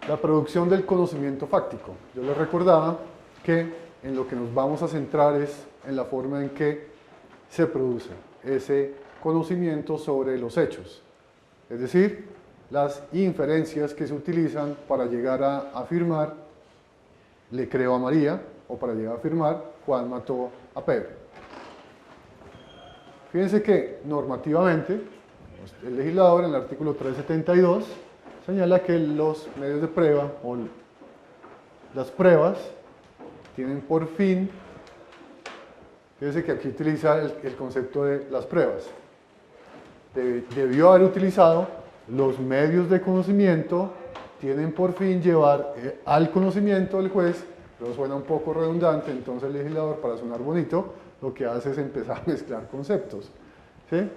La producción del conocimiento fáctico. Yo les recordaba que en lo que nos vamos a centrar es en la forma en que se produce ese conocimiento sobre los hechos. Es decir, las inferencias que se utilizan para llegar a afirmar le creo a María o para llegar a afirmar Juan mató a Pedro. Fíjense que normativamente el legislador en el artículo 372 señala que los medios de prueba o las pruebas tienen por fin, fíjense que aquí utiliza el concepto de las pruebas, debió haber utilizado los medios de conocimiento tienen por fin llevar al conocimiento del juez, pero suena un poco redundante, entonces el legislador, para sonar bonito, lo que hace es empezar a mezclar conceptos. ¿Sí?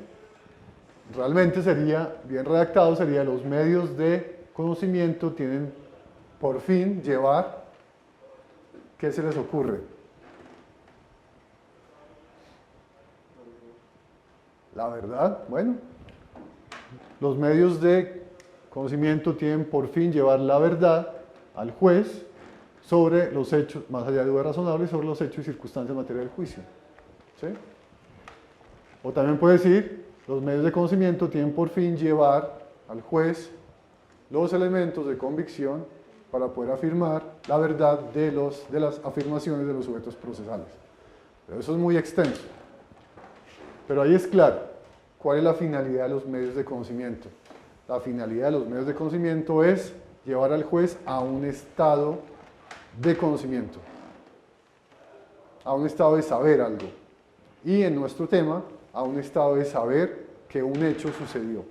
Realmente sería, bien redactado, sería los medios de conocimiento tienen por fin llevar, ¿qué se les ocurre? La verdad, bueno, los medios de conocimiento tienen por fin llevar la verdad al juez sobre los hechos, más allá de duda razonable, sobre los hechos y circunstancias en materia del juicio. ¿Sí? O también puede decir, los medios de conocimiento tienen por fin llevar al juez los elementos de convicción para poder afirmar la verdad de las afirmaciones de los sujetos procesales. Pero eso es muy extenso. Pero ahí es claro, ¿cuál es la finalidad de los medios de conocimiento? La finalidad de los medios de conocimiento es llevar al juez a un estado de conocimiento, a un estado de saber algo. Y en nuestro tema, a un estado de saber que un hecho sucedió.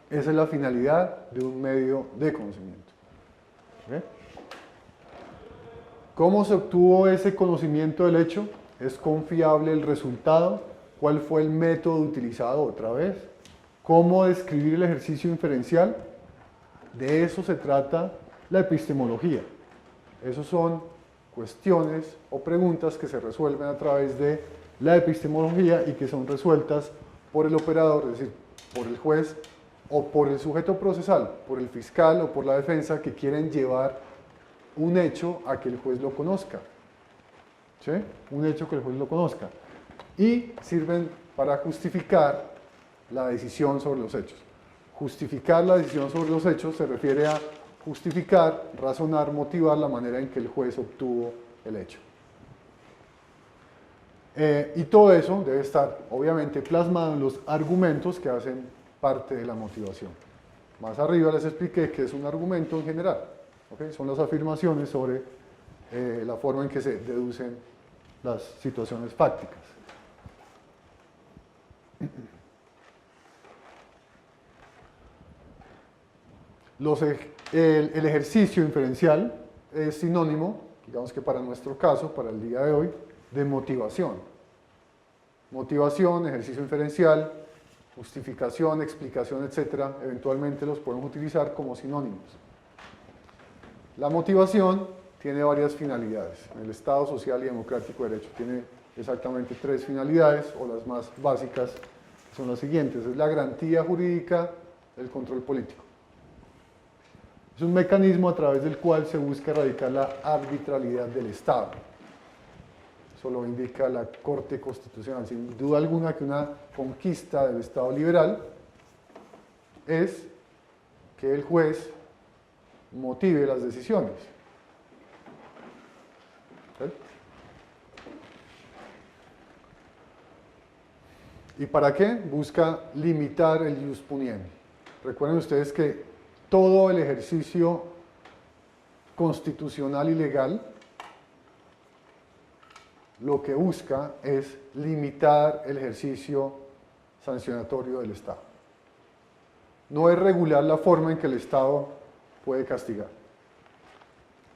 Esa es la finalidad de un medio de conocimiento. ¿Okay? ¿Cómo se obtuvo ese conocimiento del hecho? ¿Es confiable el resultado? ¿Cuál fue el método utilizado otra vez? ¿Cómo describir el ejercicio inferencial? De eso se trata la epistemología. Esas son cuestiones o preguntas que se resuelven a través de la epistemología y que son resueltas por el operador, es decir, por el juez o por el sujeto procesal, por el fiscal o por la defensa que quieren llevar un hecho a que el juez lo conozca. ¿Sí? Un hecho que el juez lo conozca. Y sirven para justificar la decisión sobre los hechos. Justificar la decisión sobre los hechos se refiere a justificar, razonar, motivar la manera en que el juez obtuvo el hecho. Y todo eso debe estar, obviamente, plasmado en los argumentos que hacen parte de la motivación. Más arriba les expliqué qué es un argumento en general. ¿Okay? Son las afirmaciones sobre la forma en que se deducen las situaciones fácticas. El ejercicio inferencial es sinónimo, digamos que para nuestro caso, para el día de hoy, de motivación. Motivación, ejercicio inferencial, justificación, explicación, etc. Eventualmente los podemos utilizar como sinónimos. La motivación tiene varias finalidades. En el Estado social y democrático de derecho tiene exactamente 3 finalidades, o las más básicas son las siguientes. Es la garantía jurídica del control político. Es un mecanismo a través del cual se busca erradicar la arbitrariedad del Estado. Eso lo indica la Corte Constitucional. Sin duda alguna que una conquista del Estado liberal es que el juez motive las decisiones. ¿Sí? ¿Y para qué? Busca limitar el ius puniendi. Recuerden ustedes que todo el ejercicio constitucional y legal lo que busca es limitar el ejercicio sancionatorio del Estado. No es regular la forma en que el Estado puede castigar.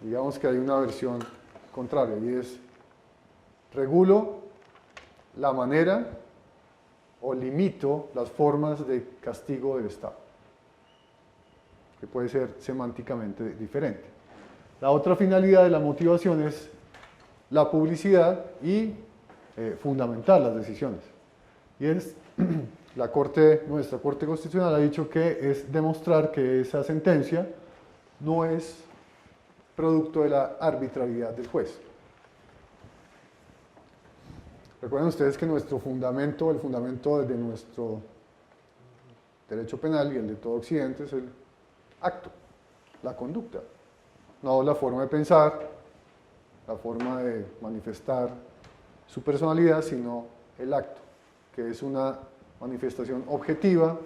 Digamos que hay una versión contraria y es regulo la manera o limito las formas de castigo del Estado, que puede ser semánticamente diferente. La otra finalidad de la motivación es la publicidad y fundamentar las decisiones. Y es, nuestra Corte Constitucional ha dicho que es demostrar que esa sentencia no es producto de la arbitrariedad del juez. Recuerden ustedes que nuestro fundamento, el fundamento de nuestro derecho penal y el de todo Occidente es el acto, la conducta, no la forma de pensar, la forma de manifestar su personalidad, sino el acto, que es una manifestación objetiva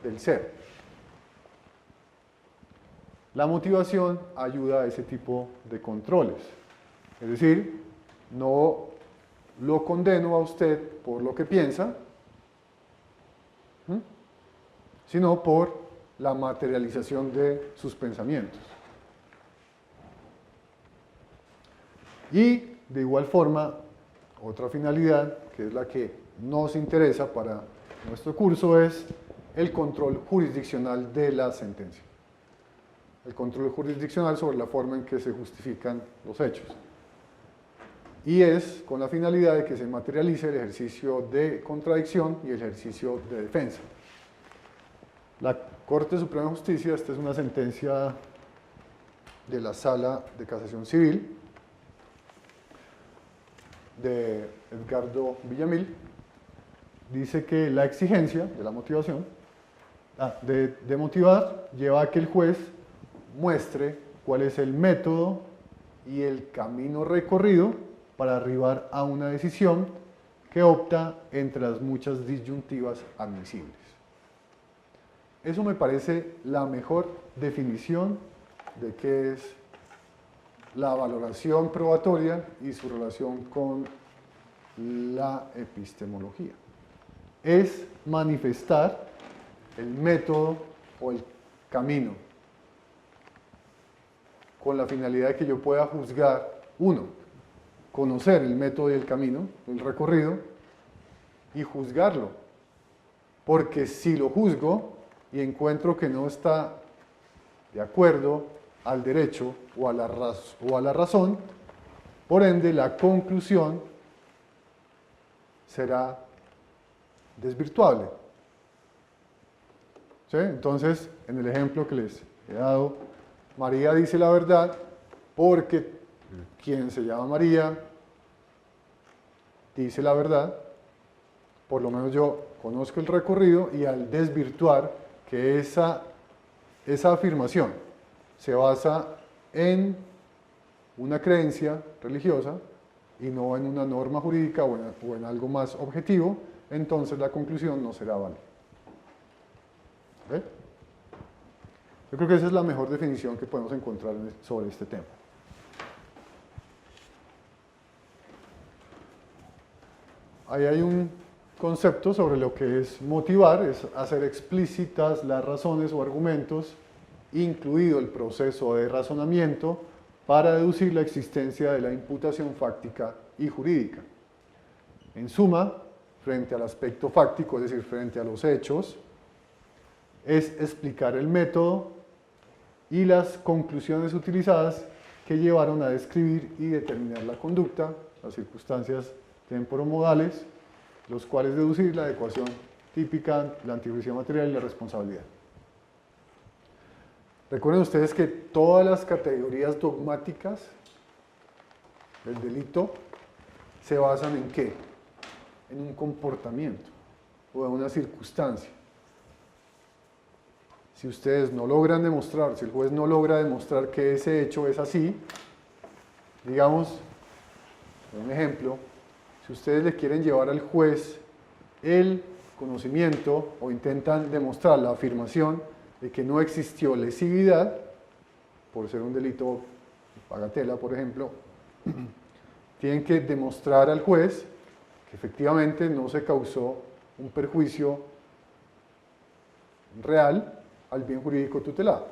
del ser. La motivación ayuda a ese tipo de controles. Es decir, no lo condeno a usted por lo que piensa, sino por la materialización de sus pensamientos. Y de igual forma, otra finalidad, que es la que nos interesa para nuestro curso, es el control jurisdiccional de la sentencia. El control jurisdiccional sobre la forma en que se justifican los hechos. Y es con la finalidad de que se materialice el ejercicio de contradicción y el ejercicio de defensa. La Corte Suprema de Justicia, esta es una sentencia de la Sala de Casación Civil, de Edgardo Villamil, dice que la exigencia de la motivación, de motivar, lleva a que el juez muestre cuál es el método y el camino recorrido para arribar a una decisión que opta entre las muchas disyuntivas admisibles. Eso me parece la mejor definición de qué es la valoración probatoria y su relación con la epistemología. Es manifestar el método o el camino con la finalidad de que yo pueda juzgar, uno, conocer el método y el camino, el recorrido, y juzgarlo. Porque si lo juzgo y encuentro que no está de acuerdo al derecho o a la razón, por ende la conclusión será desvirtuable. ¿Sí? Entonces, en el ejemplo que les he dado, María dice la verdad porque quien se llama María dice la verdad, por lo menos yo conozco el recorrido, y al desvirtuar que esa afirmación se basa en una creencia religiosa y no en una norma jurídica o en algo más objetivo, entonces la conclusión no será válida. ¿Okay? Yo creo que esa es la mejor definición que podemos encontrar sobre este tema. Ahí hay un concepto sobre lo que es motivar, es hacer explícitas las razones o argumentos, incluido el proceso de razonamiento, para deducir la existencia de la imputación fáctica y jurídica. En suma, frente al aspecto fáctico, es decir, frente a los hechos, es explicar el método y las conclusiones utilizadas que llevaron a describir y determinar la conducta, las circunstancias temporomodales, los cuales deducir la adecuación típica, la antijuicio material y la responsabilidad. Recuerden ustedes que todas las categorías dogmáticas del delito se basan ¿en qué? En un comportamiento o en una circunstancia. Si ustedes no logran demostrar, si el juez no logra demostrar que ese hecho es así, digamos, un ejemplo, si ustedes le quieren llevar al juez el conocimiento o intentan demostrar la afirmación de que no existió lesividad, por ser un delito bagatela, por ejemplo, tienen que demostrar al juez que efectivamente no se causó un perjuicio real al bien jurídico tutelado.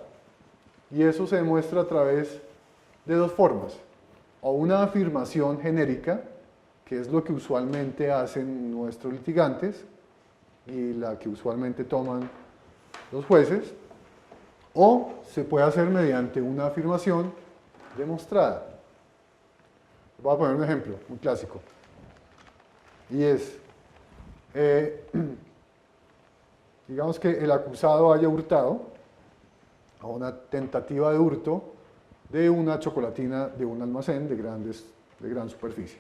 Y eso se demuestra a través de dos formas. O una afirmación genérica, que es lo que usualmente hacen nuestros litigantes y la que usualmente toman los jueces, o se puede hacer mediante una afirmación demostrada. Voy a poner un ejemplo, muy clásico, y es, digamos que el acusado haya hurtado a una tentativa de hurto de una chocolatina de un almacén de gran superficie.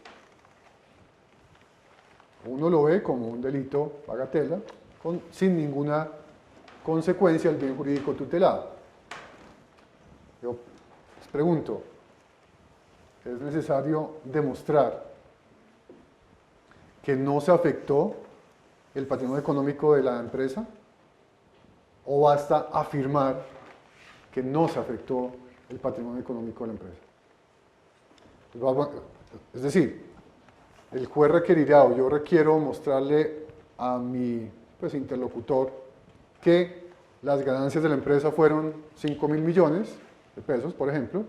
Uno lo ve como un delito bagatela, sin ninguna consecuencia al bien jurídico tutelado. Yo les pregunto, ¿es necesario demostrar que no se afectó el patrimonio económico de la empresa? ¿O basta afirmar que no se afectó el patrimonio económico de la empresa? Es decir, el juez requerirá, o yo requiero mostrarle a mi interlocutor que las ganancias de la empresa fueron 5.000 millones de pesos, por ejemplo,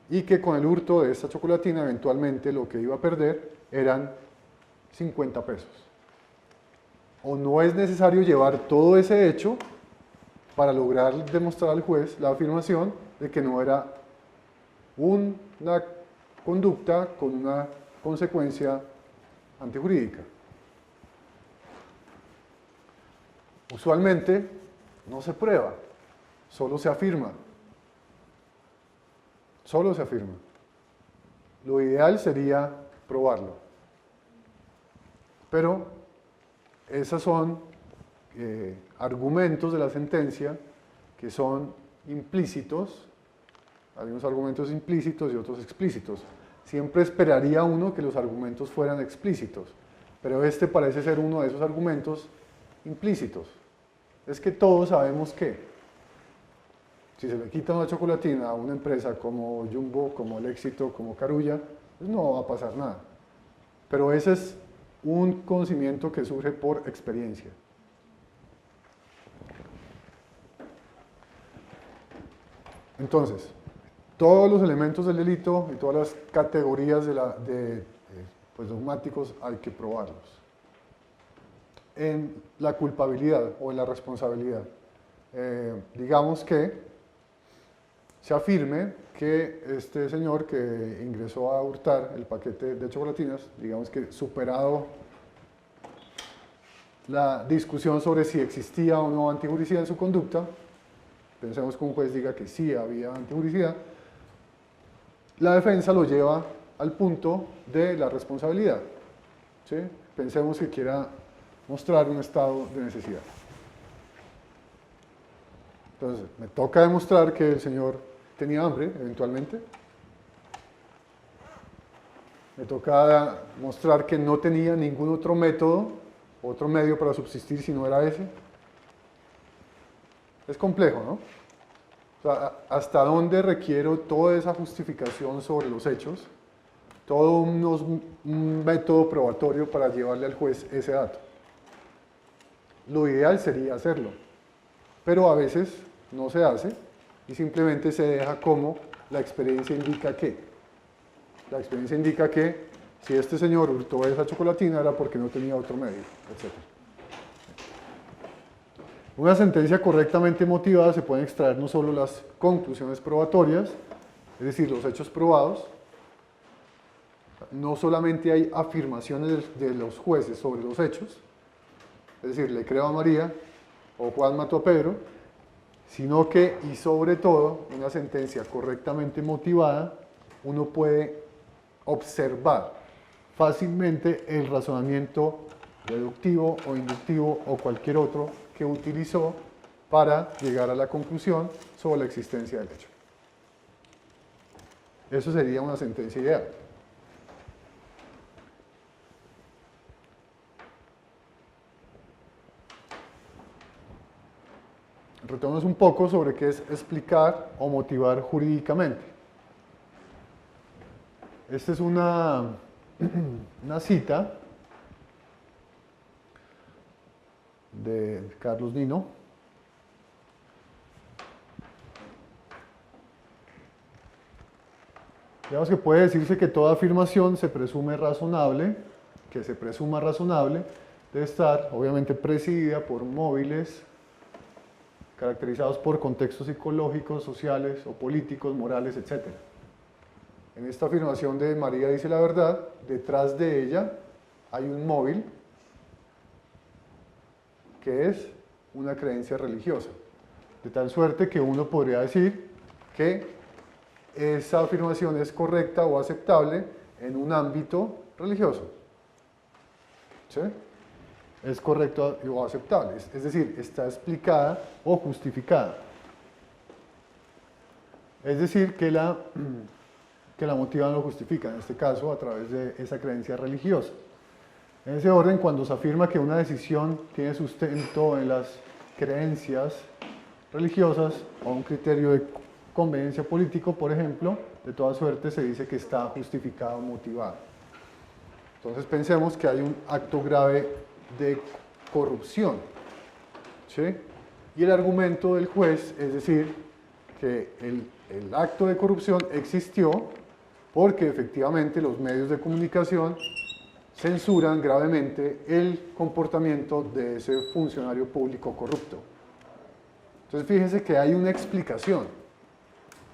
y que con el hurto de esta chocolatina eventualmente lo que iba a perder eran 50 pesos. O no es necesario llevar todo ese hecho para lograr demostrar al juez la afirmación de que no era una conducta con una consecuencia antijurídica. Usualmente no se prueba, solo se afirma. Solo se afirma. Lo ideal sería probarlo. Pero esos son argumentos de la sentencia que son implícitos. Hay unos argumentos implícitos y otros explícitos. Siempre esperaría uno que los argumentos fueran explícitos, pero este parece ser uno de esos argumentos implícitos. Es que todos sabemos que si se le quita una chocolatina a una empresa como Jumbo, como El Éxito, como Carulla, pues no va a pasar nada. Pero ese es un conocimiento que surge por experiencia. Entonces, todos los elementos del delito y todas las categorías de dogmáticos hay que probarlos. En la culpabilidad o en la responsabilidad, digamos que se afirme que este señor que ingresó a hurtar el paquete de chocolatinas, digamos que superado la discusión sobre si existía o no antijuricidad en su conducta, pensemos que un juez diga que sí había antijuricidad, la defensa lo lleva al punto de la responsabilidad. ¿Sí? Pensemos que quiera mostrar un estado de necesidad. Entonces, me toca demostrar que el señor tenía hambre, eventualmente. Me toca mostrar que no tenía ningún otro método, otro medio para subsistir si no era ese. Es complejo, ¿no? O sea, ¿hasta dónde requiero toda esa justificación sobre los hechos? Todo un método probatorio para llevarle al juez ese dato. Lo ideal sería hacerlo, pero a veces no se hace y simplemente se deja como la experiencia indica que. La experiencia indica que si este señor hurtó esa chocolatina era porque no tenía otro medio, etc. Una sentencia correctamente motivada se pueden extraer no solo las conclusiones probatorias, es decir, los hechos probados, no solamente hay afirmaciones de los jueces sobre los hechos, es decir, le creo a María o Juan mató a Pedro, sino que, y sobre todo, una sentencia correctamente motivada, uno puede observar fácilmente el razonamiento deductivo o inductivo o cualquier otro que utilizó para llegar a la conclusión sobre la existencia del hecho. Eso sería una sentencia ideal. Retomemos un poco sobre qué es explicar o motivar jurídicamente. Esta es una cita de Carlos Nino. Digamos que puede decirse que toda afirmación se presume razonable, que se presuma razonable, debe estar obviamente presidida por móviles caracterizados por contextos psicológicos, sociales o políticos, morales, etc. En esta afirmación de María dice la verdad, detrás de ella hay un móvil que es una creencia religiosa. de tal suerte que uno podría decir que esa afirmación es correcta o aceptable en un ámbito religioso. ¿Sí? Es correcto o aceptable, es decir, está explicada o justificada. Es decir, que la motivan o lo justifican, en este caso a través de esa creencia religiosa. En ese orden, cuando se afirma que una decisión tiene sustento en las creencias religiosas o un criterio de conveniencia político, por ejemplo, de toda suerte se dice que está justificado o motivado. Entonces pensemos que hay un acto grave de corrupción, ¿sí? Y el argumento del juez es decir que el acto de corrupción existió porque efectivamente los medios de comunicación censuran gravemente el comportamiento de ese funcionario público corrupto. Entonces fíjense que hay una explicación,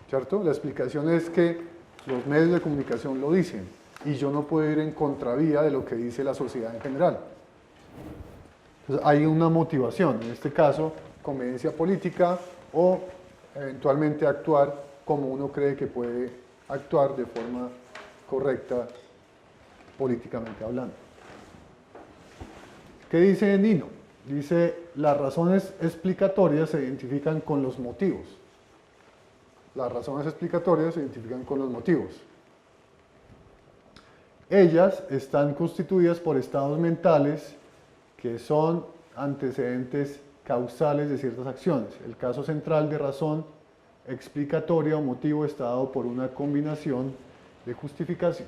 ¿cierto? La explicación es que los medios de comunicación lo dicen y yo no puedo ir en contravía de lo que dice la sociedad en general. Entonces hay una motivación, en este caso, conveniencia política o eventualmente actuar como uno cree que puede actuar de forma correcta políticamente hablando. ¿Qué dice Nino? Dice, las razones explicatorias se identifican con los motivos. Las razones explicatorias se identifican con los motivos. Ellas están constituidas por estados mentales que son antecedentes causales de ciertas acciones. El caso central de razón explicatoria o motivo está dado por una combinación de justificación,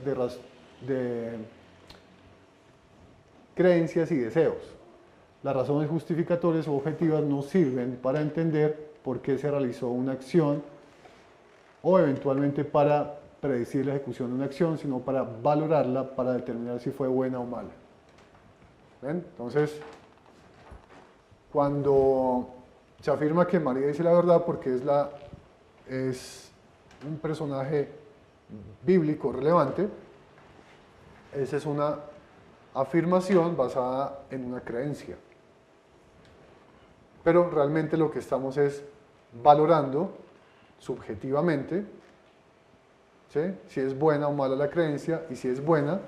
de creencias y deseos. Las razones justificatorias o objetivas no sirven para entender por qué se realizó una acción o eventualmente para predecir la ejecución de una acción, sino para valorarla, para determinar si fue buena o mala. ¿Ven? Entonces, cuando se afirma que María dice la verdad porque es un personaje bíblico relevante, esa es una afirmación basada en una creencia. Pero realmente lo que estamos es valorando subjetivamente, ¿sí?, si es buena o mala la creencia, y si es buena,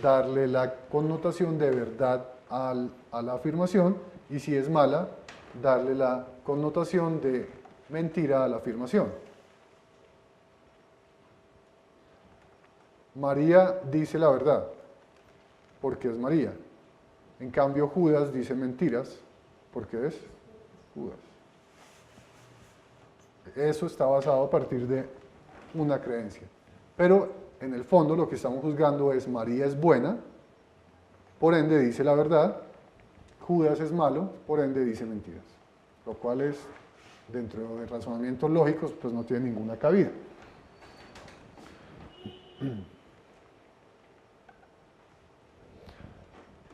darle la connotación de verdad a la afirmación, y si es mala, darle la connotación de mentira a la afirmación. María dice la verdad, porque es María. En cambio, Judas dice mentiras, porque es Judas. Eso está basado a partir de una creencia. Pero en el fondo lo que estamos juzgando es María es buena, por ende dice la verdad, Judas es malo, por ende dice mentiras. Lo cual es, dentro de razonamientos lógicos, pues no tiene ninguna cabida.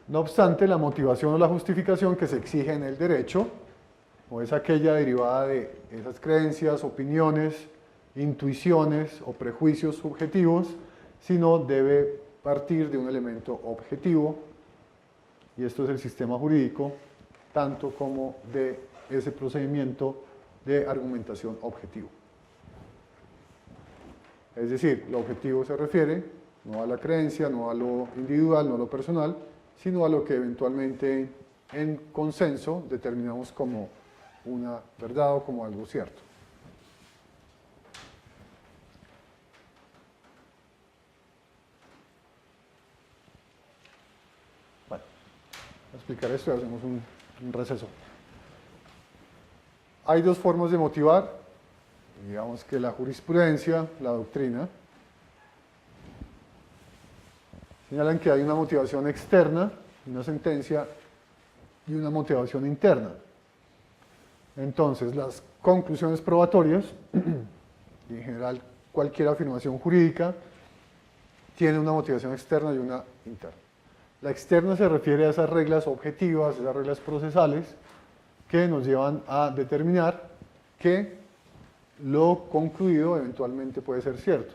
No obstante, la motivación o la justificación que se exige en el derecho, o es aquella derivada de esas creencias, opiniones, intuiciones o prejuicios subjetivos, sino debe partir de un elemento objetivo, y esto es el sistema jurídico, tanto como de ese procedimiento de argumentación objetivo. Es decir, lo objetivo se refiere no a la creencia, no a lo individual, no a lo personal, sino a lo que eventualmente en consenso determinamos como una verdad o como algo cierto. Bueno, para explicar esto hacemos un receso. Hay dos formas de motivar, digamos que la jurisprudencia, la doctrina, señalan que hay una motivación externa, una sentencia, y una motivación interna. Entonces, las conclusiones probatorias, y en general cualquier afirmación jurídica, tiene una motivación externa y una interna. La externa se refiere a esas reglas objetivas, esas reglas procesales, que nos llevan a determinar que lo concluido eventualmente puede ser cierto.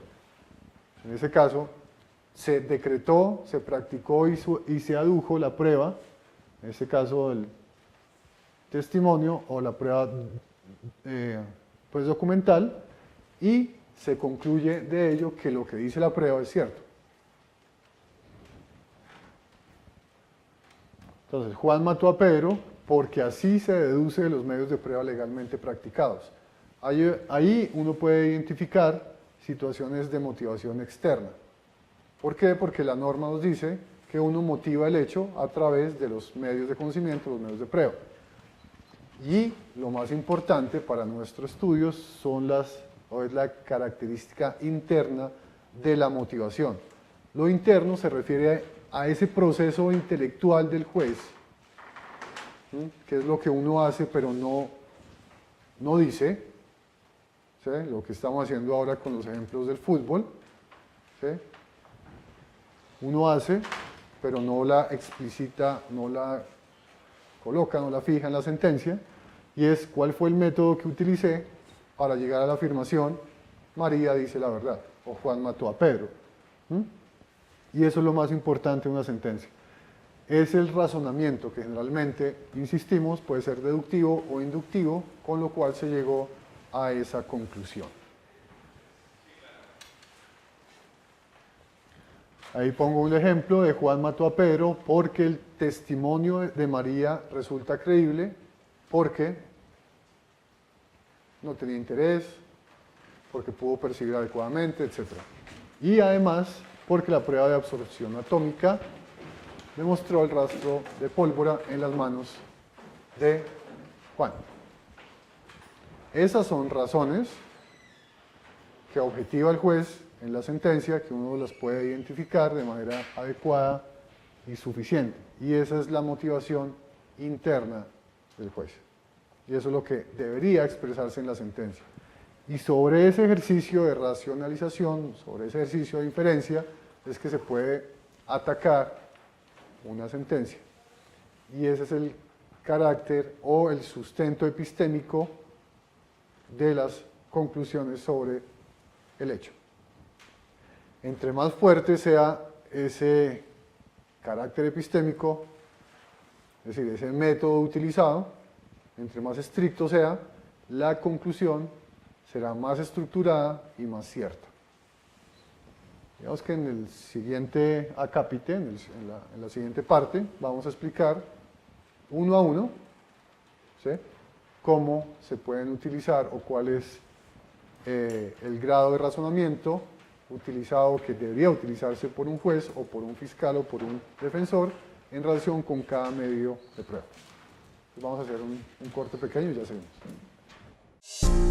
En ese caso, se decretó, se practicó y se adujo la prueba, en este caso el testimonio o la prueba pues documental, y se concluye de ello que lo que dice la prueba es cierto. Entonces, Juan mató a Pedro porque así se deduce de los medios de prueba legalmente practicados. Ahí uno puede identificar situaciones de motivación externa. ¿Por qué? Porque la norma nos dice que uno motiva el hecho a través de los medios de conocimiento, los medios de prueba. Y lo más importante para nuestro estudio es la característica interna de la motivación. Lo interno se refiere a ese proceso intelectual del juez, que es lo que uno hace pero no dice, ¿sí? Lo que estamos haciendo ahora con los ejemplos del fútbol, ¿sí? Uno hace pero no la explicita, no la coloca, no la fija en la sentencia, y es cuál fue el método que utilicé para llegar a la afirmación: María dice la verdad, o Juan mató a Pedro. Y eso es lo más importante de una sentencia. Es el razonamiento que generalmente, insistimos, puede ser deductivo o inductivo, con lo cual se llegó a esa conclusión. Ahí pongo un ejemplo de Juan mató a Pedro porque el testimonio de María resulta creíble, porque no tenía interés, porque pudo percibir adecuadamente, etc. Y además, porque la prueba de absorción atómica demostró el rastro de pólvora en las manos de Juan. Esas son razones que objetiva el juez en la sentencia, que uno las puede identificar de manera adecuada y suficiente. Y esa es la motivación interna del juez. Y eso es lo que debería expresarse en la sentencia. Y sobre ese ejercicio de racionalización, sobre ese ejercicio de inferencia, es que se puede atacar una sentencia. Y ese es el carácter o el sustento epistémico de las conclusiones sobre el hecho. Entre más fuerte sea ese carácter epistémico, es decir, ese método utilizado, entre más estricto sea, la conclusión será más estructurada y más cierta. Digamos que en el siguiente acápite, en la siguiente parte, vamos a explicar uno a uno, ¿sí?, cómo se pueden utilizar o cuál es el grado de razonamiento utilizado, que debería utilizarse por un juez o por un fiscal o por un defensor en relación con cada medio de prueba. Entonces vamos a hacer un corte pequeño y ya seguimos.